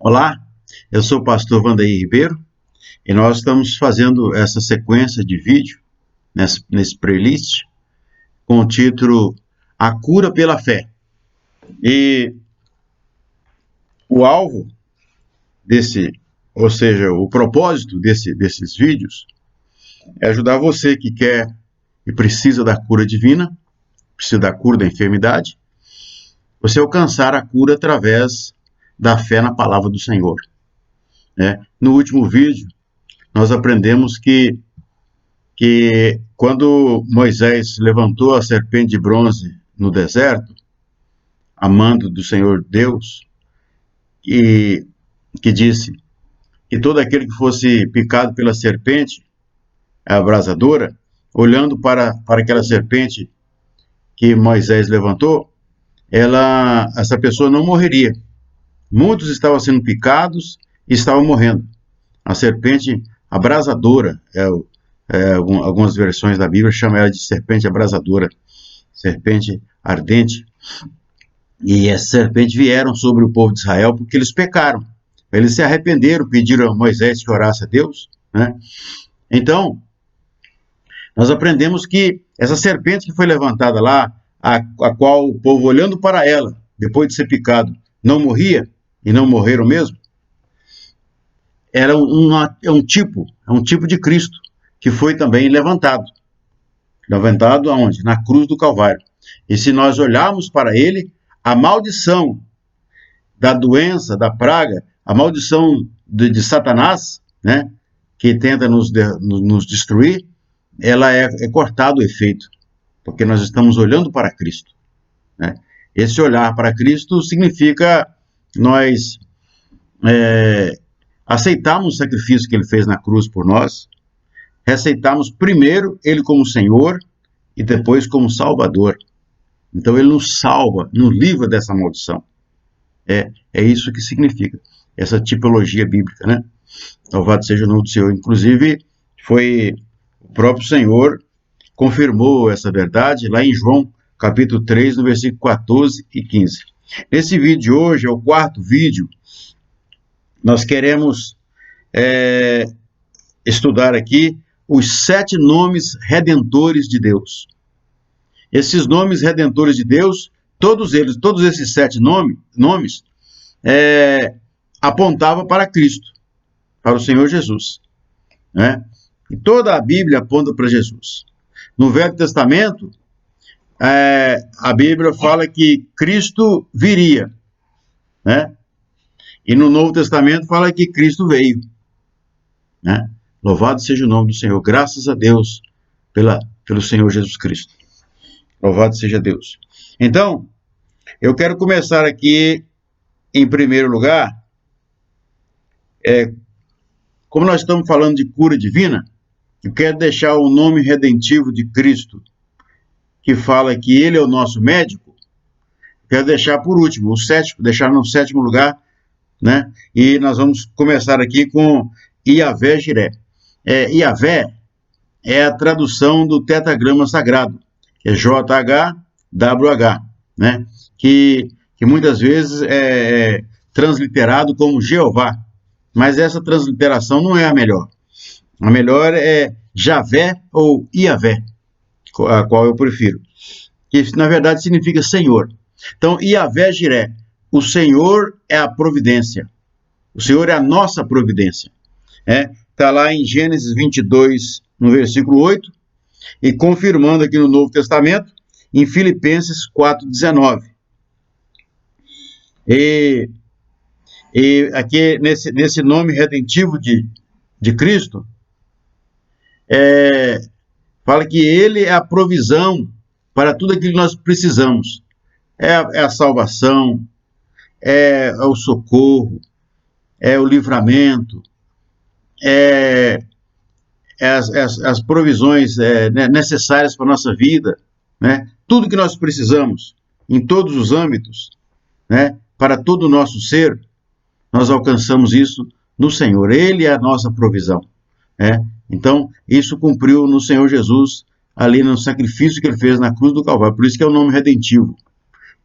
Olá, eu sou o pastor Wandair Ribeiro e nós estamos fazendo essa sequência de vídeo nesse playlist com o título A Cura pela Fé. E o alvo o propósito desses vídeos é ajudar você que quer e precisa da cura divina, precisa da cura da enfermidade, você alcançar a cura através da fé na palavra do Senhor. No último vídeo, nós aprendemos que quando Moisés levantou a serpente de bronze no deserto, a mando do Senhor Deus, que disse que todo aquele que fosse picado pela serpente abrasadora, olhando para aquela serpente que Moisés levantou, essa pessoa não morreria. Muitos estavam sendo picados e estavam morrendo. A serpente abrasadora, algumas versões da Bíblia chamam ela de serpente abrasadora, serpente ardente. E essa serpente vieram sobre o povo de Israel porque eles pecaram. Eles se arrependeram, pediram a Moisés que orasse a Deus, né? Então, nós aprendemos que essa serpente que foi levantada lá, a qual o povo, olhando para ela, depois de ser picado, não morria, e não morreram mesmo, era um tipo de Cristo, que foi também levantado. Levantado aonde? Na cruz do Calvário. E se nós olharmos para ele, a maldição da doença, da praga, a maldição de Satanás, né, que tenta nos destruir, ela é cortado o efeito, porque nós estamos olhando para Cristo, né? Esse olhar para Cristo significa nós aceitarmos o sacrifício que ele fez na cruz por nós, receitarmos primeiro ele como Senhor e depois como Salvador. Então ele nos salva, nos livra dessa maldição. É isso que significa essa tipologia bíblica, né? Louvado seja o nome do Senhor. Inclusive, foi o próprio Senhor confirmou essa verdade lá em João, capítulo 3, no versículo 14 e 15. Nesse vídeo de hoje, é o quarto vídeo, nós queremos estudar aqui os 7 nomes redentores de Deus. Esses nomes redentores de Deus, todos esses 7 nomes, apontavam para Cristo, para o Senhor Jesus, né? E toda a Bíblia aponta para Jesus. No Velho Testamento, a Bíblia fala que Cristo viria, né? E no Novo Testamento fala que Cristo veio, né? Louvado seja o nome do Senhor. Graças a Deus pelo Senhor Jesus Cristo. Louvado seja Deus. Então, eu quero começar aqui, em primeiro lugar, como nós estamos falando de cura divina, eu quero deixar o nome redentivo de Cristo, que fala que ele é o nosso médico, quero deixar por último, deixar no 7º lugar, né? E nós vamos começar aqui com Iavé Jiré. Iavé é a tradução do tetragrama sagrado, que é JHWH, né? Que muitas vezes é transliterado como Jeová, mas essa transliteração não é a melhor. A melhor é Javé ou Iavé, a qual eu prefiro, que na verdade significa Senhor. Então, Iavé Jiré, o Senhor é a providência, o Senhor é a nossa providência. Está lá em Gênesis 22, no versículo 8, e confirmando aqui no Novo Testamento, em Filipenses 4,19. E aqui nesse nome redentivo de Cristo, fala que ele é a provisão para tudo aquilo que nós precisamos. É a salvação, é o socorro, é o livramento, as provisões necessárias para a nossa vida, né? Tudo que nós precisamos, em todos os âmbitos, né? Para todo o nosso ser, nós alcançamos isso no Senhor. Ele é a nossa provisão, né? Então, isso cumpriu no Senhor Jesus, ali no sacrifício que ele fez na cruz do Calvário. Por isso que é o nome redentivo.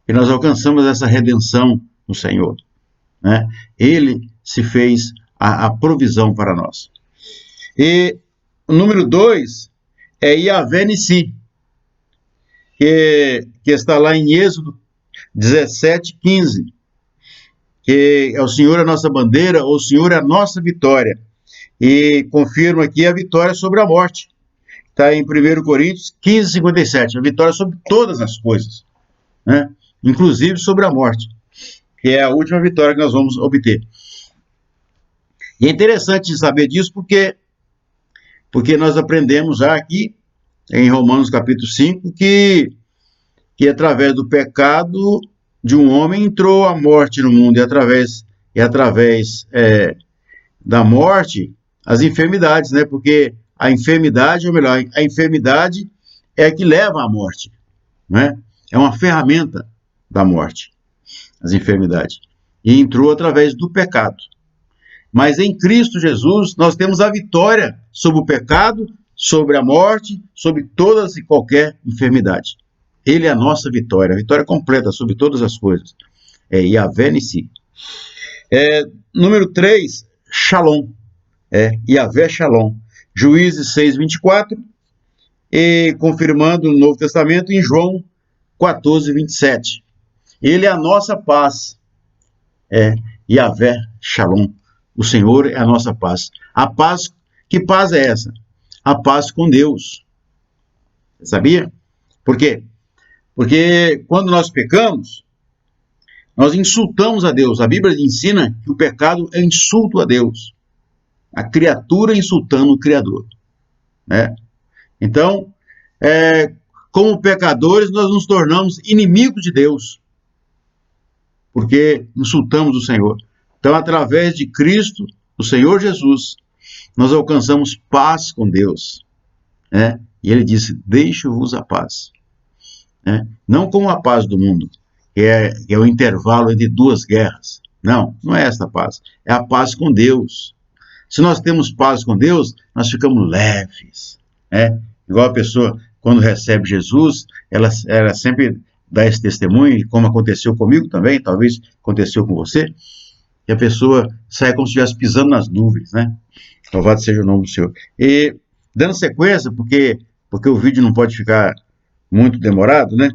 E nós alcançamos essa redenção no Senhor. né? Ele se fez a provisão para nós. E o número 2 é Yahvé Nissi, que está lá em Êxodo 17:15, que é o Senhor é a nossa bandeira, o Senhor é a nossa vitória. E confirma aqui a vitória sobre a morte. Está em 1 Coríntios 15:57, a vitória sobre todas as coisas, né? Inclusive sobre a morte, que é a última vitória que nós vamos obter. E é interessante saber disso porque nós aprendemos já aqui em Romanos capítulo 5 que através do pecado de um homem entrou a morte no mundo, e através da morte as enfermidades, né? Porque a enfermidade, ou melhor, a enfermidade é a que leva à morte, né? É uma ferramenta da morte, as enfermidades. E entrou através do pecado. Mas em Cristo Jesus nós temos a vitória sobre o pecado, sobre a morte, sobre todas e qualquer enfermidade. Ele é a nossa vitória, a vitória completa sobre todas as coisas. É Yahvé Nissi. Número 3, Shalom. Yahvé Shalom. Juízes 6:24, e confirmando no Novo Testamento em João 14:27. Ele é a nossa paz. Yahvé Shalom. O Senhor é a nossa paz. A paz, que paz é essa? A paz com Deus. Você sabia? Por quê? Porque quando nós pecamos, nós insultamos a Deus. A Bíblia ensina que o pecado é insulto a Deus. A criatura insultando o Criador, né? Então, como pecadores, nós nos tornamos inimigos de Deus, porque insultamos o Senhor. Então, através de Cristo, o Senhor Jesus, nós alcançamos paz com Deus, né? E ele disse, deixo-vos a paz, né? Não como a paz do mundo, que é o intervalo entre duas guerras. Não é essa paz, é a paz com Deus. Se nós temos paz com Deus, nós ficamos leves, né? Igual a pessoa, quando recebe Jesus, ela sempre dá esse testemunho, como aconteceu comigo também, talvez aconteceu com você, e a pessoa sai como se estivesse pisando nas nuvens, né? Louvado seja o nome do Senhor. E, dando sequência, porque o vídeo não pode ficar muito demorado, né?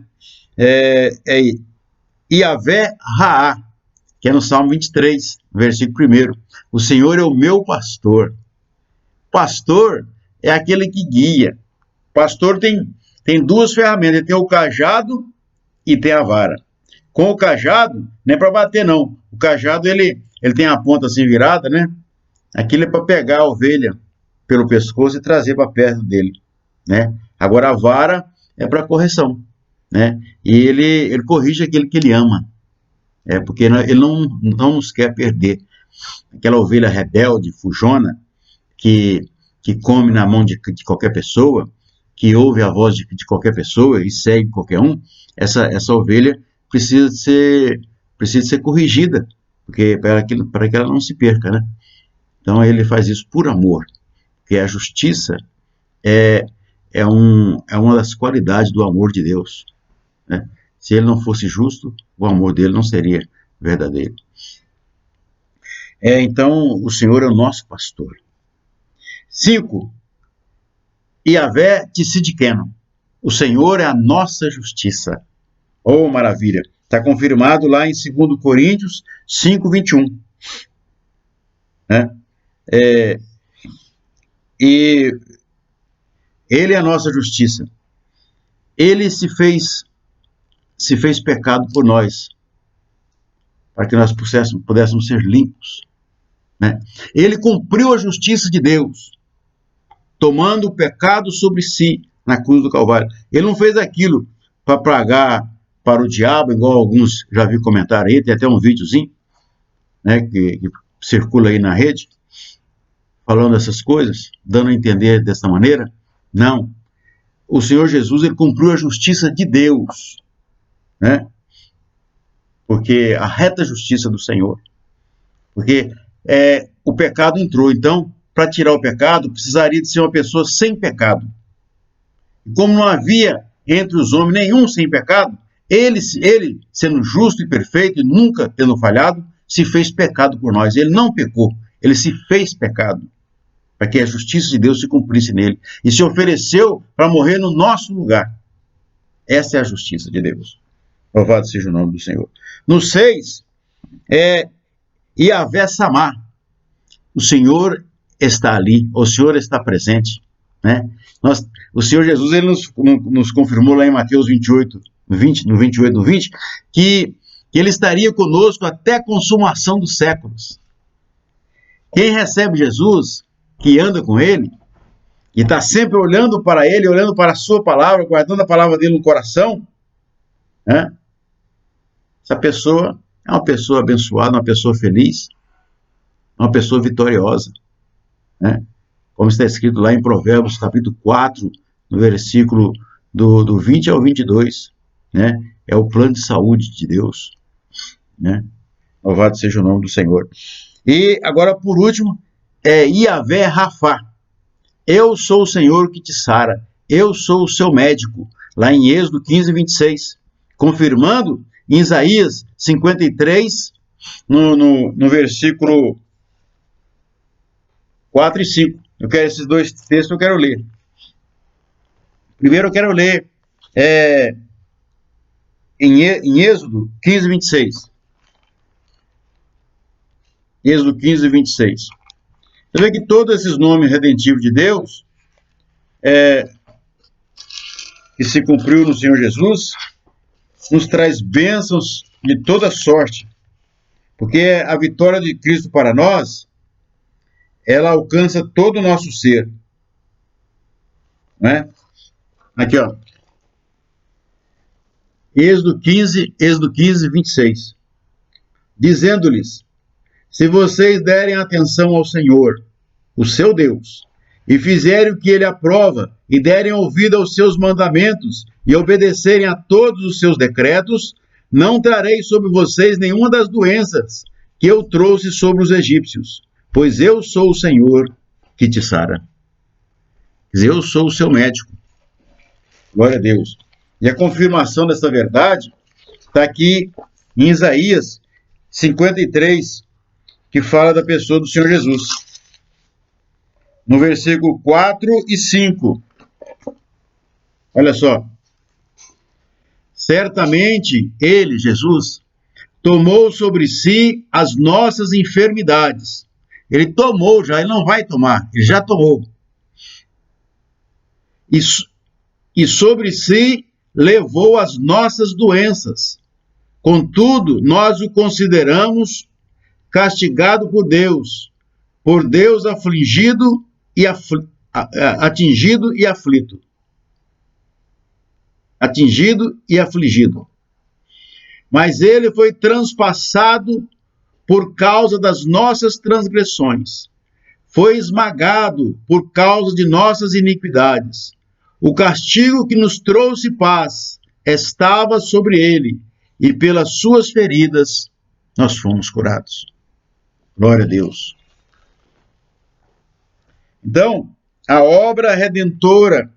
Yahvé Raá, que é no Salmo 23, versículo 1. O Senhor é o meu pastor. Pastor é aquele que guia. Pastor tem duas ferramentas, ele tem o cajado e tem a vara. Com o cajado, não é para bater não. O cajado, ele tem a ponta assim virada, né? Aquilo é para pegar a ovelha pelo pescoço e trazer para perto dele, né? Agora a vara é para correção, né? E ele corrige aquele que ele ama. Porque ele não nos quer perder. Aquela ovelha rebelde, fujona, que come na mão de qualquer pessoa, que ouve a voz de qualquer pessoa e segue qualquer um, essa ovelha precisa ser corrigida, porque para que ela não se perca, né? Então ele faz isso por amor, porque a justiça é uma das qualidades do amor de Deus, né? Se ele não fosse justo, o amor dele não seria verdadeiro. Então, o Senhor é o nosso pastor. 5. Yahvé Tsidkenu. O Senhor é a nossa justiça. Oh, maravilha! Está confirmado lá em 2 Coríntios 5:21. Né? E ele é a nossa justiça. Ele se fez pecado por nós, para que nós pudéssemos ser limpos, né? Ele cumpriu a justiça de Deus, tomando o pecado sobre si na cruz do Calvário. Ele não fez aquilo para pagar para o diabo, igual alguns já vi comentar aí, tem até um videozinho, né, que circula aí na rede, falando essas coisas, dando a entender dessa maneira. Não. O Senhor Jesus, ele cumpriu a justiça de Deus, né? Porque a reta justiça do Senhor. Porque o pecado entrou. Então, para tirar o pecado, precisaria de ser uma pessoa sem pecado. E como não havia entre os homens nenhum sem pecado, ele sendo justo e perfeito e nunca tendo falhado, se fez pecado por nós. Ele não pecou, ele se fez pecado, para que a justiça de Deus se cumprisse nele. E se ofereceu para morrer no nosso lugar. Essa é a justiça de Deus. Louvado seja o nome do Senhor. No 6, Yahvé Samá. O Senhor está ali, o Senhor está presente, né? O Senhor Jesus, ele nos confirmou lá em Mateus 28, no 20, que ele estaria conosco até a consumação dos séculos. Quem recebe Jesus, que anda com ele, e está sempre olhando para ele, olhando para a sua palavra, guardando a palavra dele no coração, né? Essa pessoa é uma pessoa abençoada, uma pessoa feliz, uma pessoa vitoriosa, né? Como está escrito lá em Provérbios, capítulo 4, no versículo do 20 ao 22, né? É o plano de saúde de Deus, né? Louvado seja o nome do Senhor. E agora, por último, Yahvé Rafá. Eu sou o Senhor que te sara, eu sou o seu médico, lá em Êxodo 15, 26, confirmando em Isaías 53, no versículo 4 e 5. Esses dois textos eu quero ler. Primeiro eu quero ler em Êxodo 15, 26. Êxodo 15, 26. Você vê que todos esses nomes redentivos de Deus, que se cumpriu no Senhor Jesus, nos traz bênçãos de toda sorte. Porque a vitória de Cristo para nós, ela alcança todo o nosso ser. Né? Aqui, ó. Êxodo 15, 26. Dizendo-lhes: se vocês derem atenção ao Senhor, o seu Deus, e fizerem o que ele aprova, e derem ouvido aos seus mandamentos, e obedecerem a todos os seus decretos, não trarei sobre vocês nenhuma das doenças que eu trouxe sobre os egípcios, pois eu sou o Senhor que te sara. Quer dizer, eu sou o seu médico. Glória a Deus. E a confirmação dessa verdade está aqui em Isaías 53, que fala da pessoa do Senhor Jesus. No versículo 4 e 5. Olha só. Certamente ele, Jesus, tomou sobre si as nossas enfermidades. Ele tomou já, ele não vai tomar, ele já tomou. E sobre si levou as nossas doenças. Contudo, nós o consideramos castigado por Deus afligido e atingido e aflito. Atingido e afligido. Mas ele foi transpassado por causa das nossas transgressões. Foi esmagado por causa de nossas iniquidades. O castigo que nos trouxe paz estava sobre ele, e pelas suas feridas nós fomos curados. Glória a Deus. Então, a obra redentora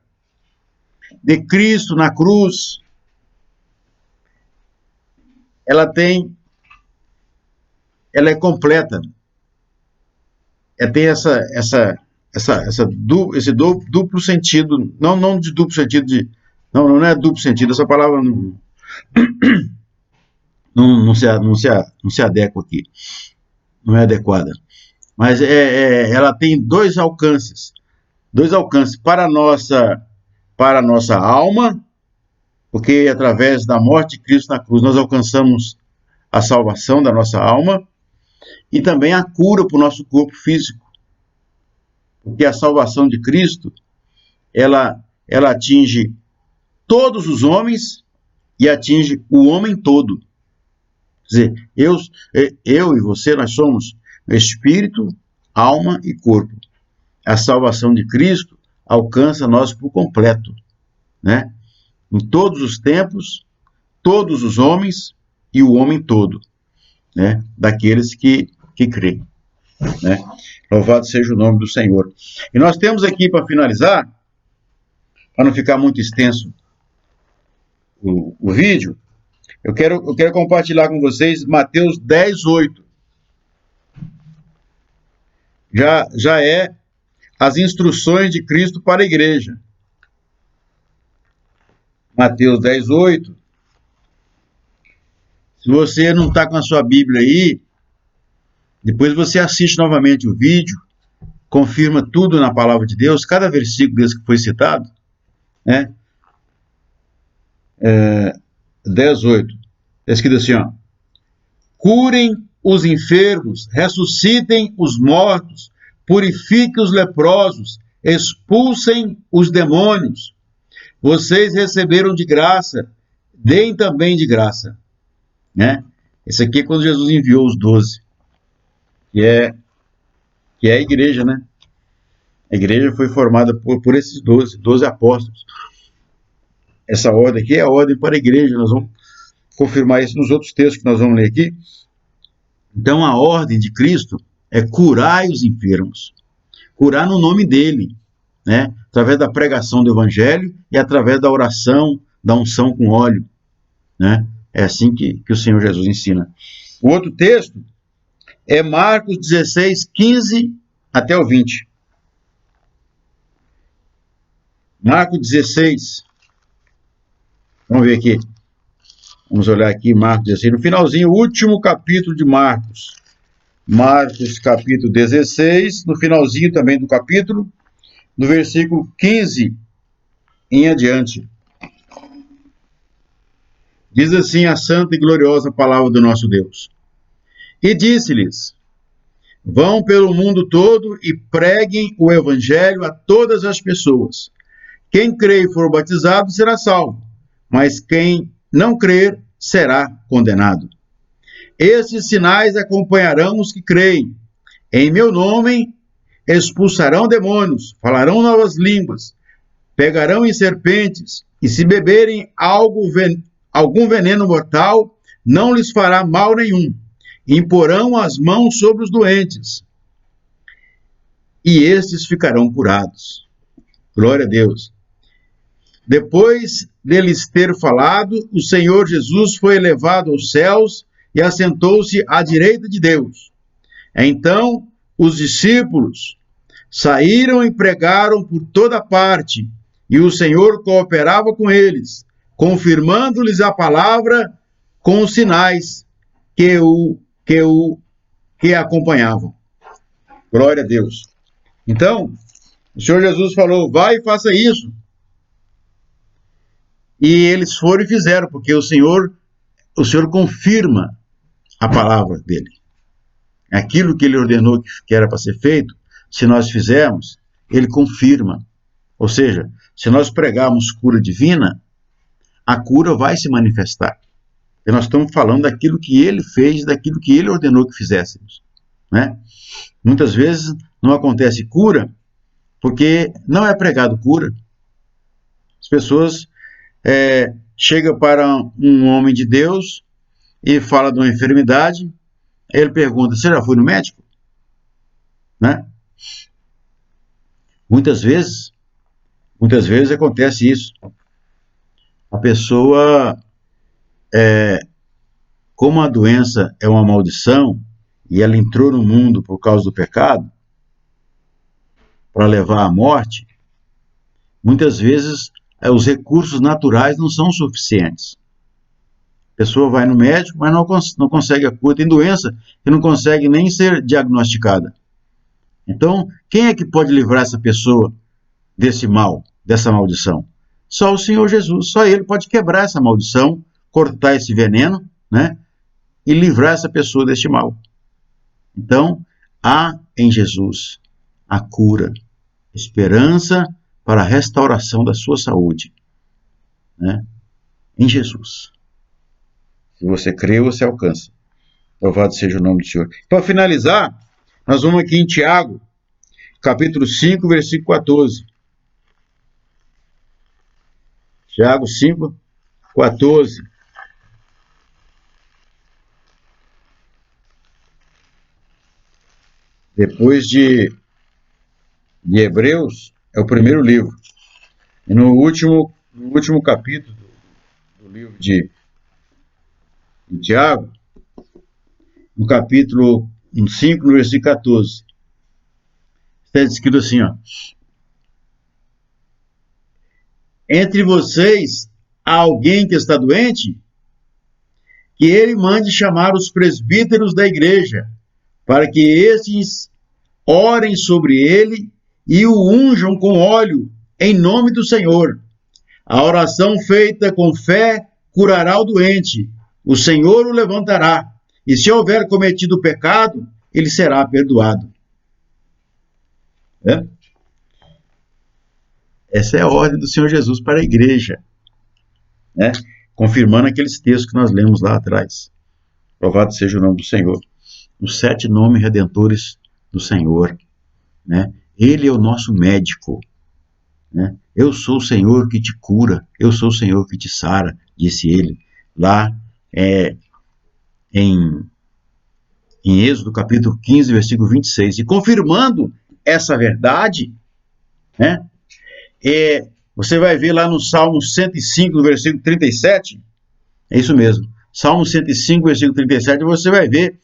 de Cristo na cruz, ela é completa. Tem esse duplo sentido, não de duplo sentido não é duplo sentido, essa palavra não se adequa aqui, não é adequada. Mas ela tem dois alcances para a nossa alma, porque através da morte de Cristo na cruz nós alcançamos a salvação da nossa alma, e também a cura para o nosso corpo físico. Porque a salvação de Cristo, ela atinge todos os homens e atinge o homem todo. Quer dizer, eu e você, nós somos espírito, alma e corpo. A salvação de Cristo alcança nós por completo, né? Em todos os tempos, todos os homens e o homem todo, né? Daqueles que creem, né? Louvado seja o nome do Senhor. E nós temos aqui, para finalizar, para não ficar muito extenso o vídeo, eu quero compartilhar com vocês Mateus 10, 8. já é as instruções de Cristo para a igreja. Mateus 10:8. Se você não está com a sua Bíblia aí, depois você assiste novamente o vídeo, confirma tudo na palavra de Deus, cada versículo desse que foi citado, né? 10:8. Está escrito assim, ó: curem os enfermos, ressuscitem os mortos, purifiquem os leprosos, expulsem os demônios. Vocês receberam de graça, deem também de graça. Né? Esse aqui é quando Jesus enviou os 12, que é a igreja, né? A igreja foi formada por esses 12 apóstolos. Essa ordem aqui é a ordem para a igreja, nós vamos confirmar isso nos outros textos que nós vamos ler aqui. Então a ordem de Cristo é curar os enfermos, curar no nome dele, né? Através da pregação do evangelho e através da oração, da unção com óleo, né? É assim que o Senhor Jesus ensina. O outro texto é Marcos 16:15 até o 20. Marcos 16. Vamos ver aqui. Vamos olhar aqui Marcos 16. No finalzinho, o último capítulo de Marcos. Marcos capítulo 16. No finalzinho também do capítulo. Do versículo 15 em adiante. Diz assim a santa e gloriosa palavra do nosso Deus. E disse-lhes: vão pelo mundo todo e preguem o evangelho a todas as pessoas. Quem crer e for batizado será salvo, mas quem não crer será condenado. Esses sinais acompanharão os que creem. Em meu nome expulsarão demônios, falarão novas línguas, pegarão em serpentes, e se beberem algum veneno mortal, não lhes fará mal nenhum. Imporão as mãos sobre os doentes, e estes ficarão curados. Glória a Deus. Depois deles ter falado, o Senhor Jesus foi elevado aos céus e assentou-se à direita de Deus. Então, os discípulos saíram e pregaram por toda parte, e o Senhor cooperava com eles, confirmando-lhes a palavra com os sinais que acompanhavam. Glória a Deus. Então, o Senhor Jesus falou: vai e faça isso. E eles foram e fizeram, porque o Senhor confirma a palavra dele. Aquilo que ele ordenou que era para ser feito, se nós fizermos, ele confirma. Ou seja, se nós pregarmos cura divina, a cura vai se manifestar. E nós estamos falando daquilo que ele fez, daquilo que ele ordenou que fizéssemos. Né? Muitas vezes não acontece cura porque não é pregado cura. As pessoas chegam para um homem de Deus e fala de uma enfermidade, ele pergunta: você já foi no médico? Né? Muitas vezes acontece isso. A pessoa, como a doença é uma maldição e ela entrou no mundo por causa do pecado, para levar à morte, muitas vezes os recursos naturais não são suficientes. A pessoa vai no médico, mas não consegue a cura. Tem doença que não consegue nem ser diagnosticada. Então, quem é que pode livrar essa pessoa desse mal, dessa maldição? Só o Senhor Jesus. Só Ele pode quebrar essa maldição, cortar esse veneno, né? E livrar essa pessoa deste mal. Então, há em Jesus a cura, esperança para a restauração da sua saúde, né? Em Jesus. Se você crê, você alcança. Louvado seja o nome do Senhor. Para finalizar, nós vamos aqui em Tiago, capítulo 5, versículo 14. Tiago 5, 14. Depois de Hebreus, é o primeiro livro. E no último capítulo do livro de Tiago, no capítulo 5, no versículo 14, Está escrito assim, ó. Entre vocês há alguém que está doente? Que ele mande chamar os presbíteros da igreja, para que estes orem sobre ele e o unjam com óleo, em nome do Senhor. A oração feita com fé curará o doente. O Senhor o levantará. E se houver cometido pecado, ele será perdoado. É? Essa é a ordem do Senhor Jesus para a igreja, né? Confirmando aqueles textos que nós lemos lá atrás. Louvado seja o nome do Senhor. Os 7 nomes redentores do Senhor, né? Ele é o nosso médico, né? Eu sou o Senhor que te cura, eu sou o Senhor que te sara, disse ele lá em Êxodo capítulo 15, versículo 26. E confirmando essa verdade, né? Você vai ver lá no Salmo 105, no versículo 37, é isso mesmo, Salmo 105, versículo 37, você vai ver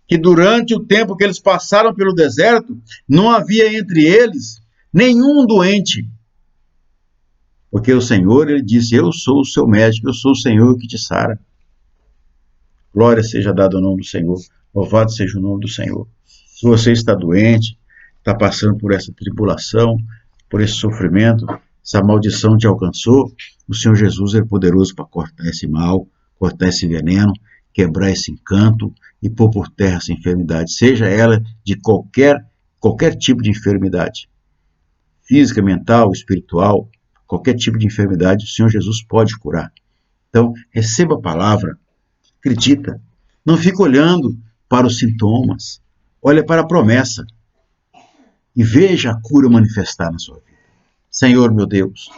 que durante o tempo que eles passaram pelo deserto, não havia entre eles nenhum doente, porque o Senhor, ele disse, eu sou o seu médico, eu sou o Senhor que te sara. Glória seja dada ao nome do Senhor, louvado seja o nome do Senhor. Se você está doente, está passando por essa tribulação, por esse sofrimento, essa maldição te alcançou, o Senhor Jesus é poderoso para cortar esse mal, cortar esse veneno, quebrar esse encanto e pôr por terra essa enfermidade, seja ela de qualquer tipo de enfermidade, física, mental, espiritual, qualquer tipo de enfermidade, o Senhor Jesus pode curar. Então, receba a palavra, acredita, não fica olhando para os sintomas, olha para a promessa e veja a cura manifestar na sua vida. Senhor, meu Deus,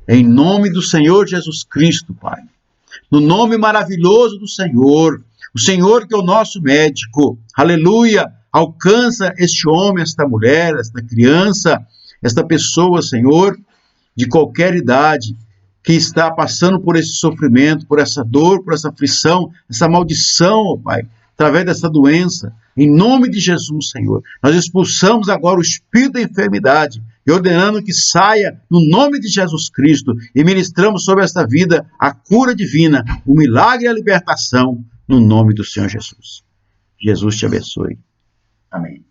em nome do Senhor Jesus Cristo, Pai, no nome maravilhoso do Senhor, o Senhor que é o nosso médico, aleluia, alcança este homem, esta mulher, esta criança, esta pessoa, Senhor, de qualquer idade, que está passando por esse sofrimento, por essa dor, por essa aflição, essa maldição, ó Pai, através dessa doença, em nome de Jesus, Senhor, nós expulsamos agora o espírito da enfermidade e ordenando que saia no nome de Jesus Cristo e ministramos sobre esta vida a cura divina, o milagre e a libertação no nome do Senhor Jesus. Jesus te abençoe. Amém.